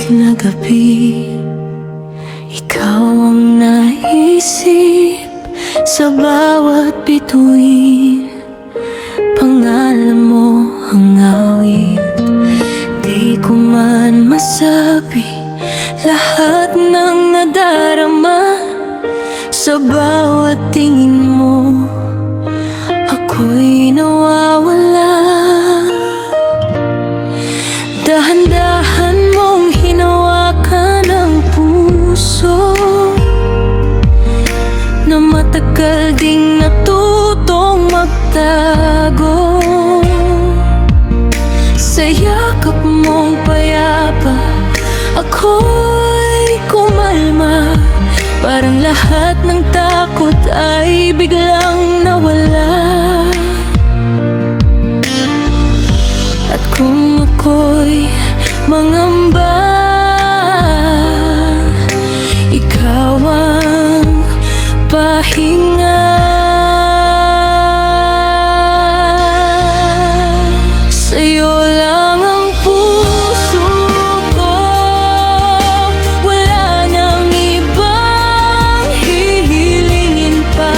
na gabi, ikaw ang naisip sa bawat bituin. Pangalan mo ang awit, di ko man masabi lahat ng nadarama. Sa bawat tingin mo, ako'y nawawala. Dahan-dahan mong hinawakan ang puso na matagal ding natutong magtago. Sa yakap mong payapa, ako'y kumalma. Parang lahat ng takot ay biglang nawala. At kung ako'y mangamba, ikaw ang pahinga. Sa'yo lang ang puso ko, wala nang ibang hihilingin pa.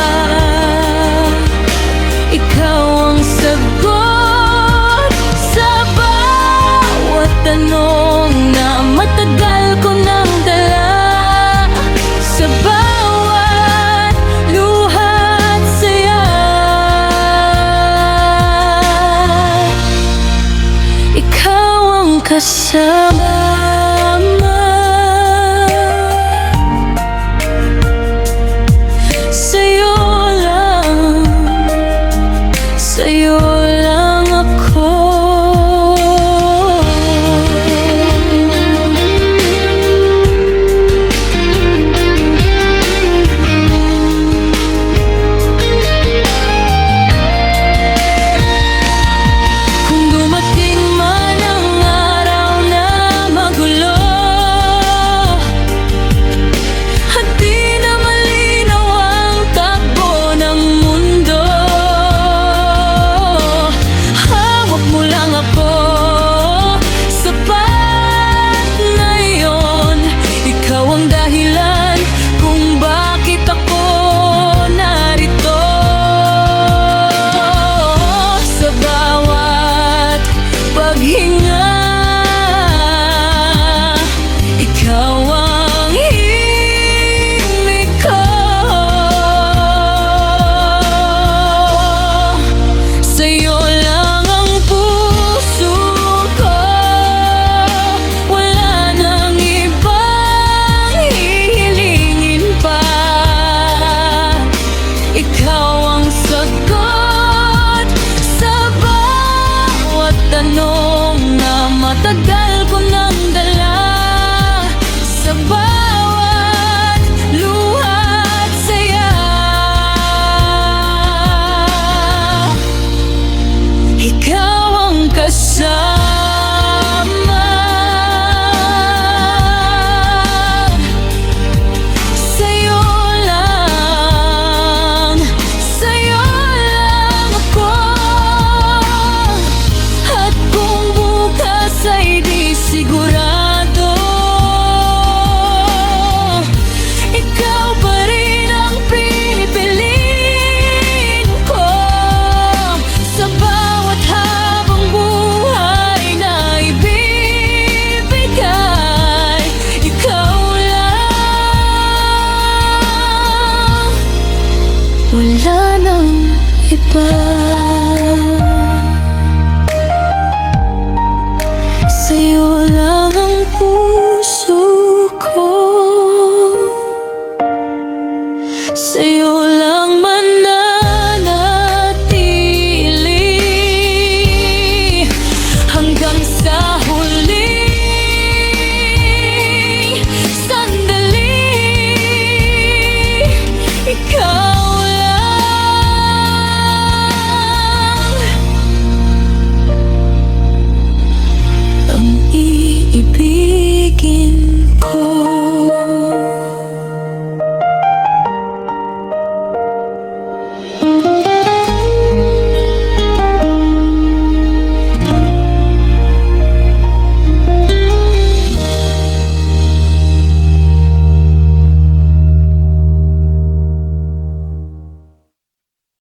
Ikaw ang sagot sa bawat tanong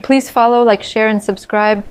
Please follow, like, share, and subscribe.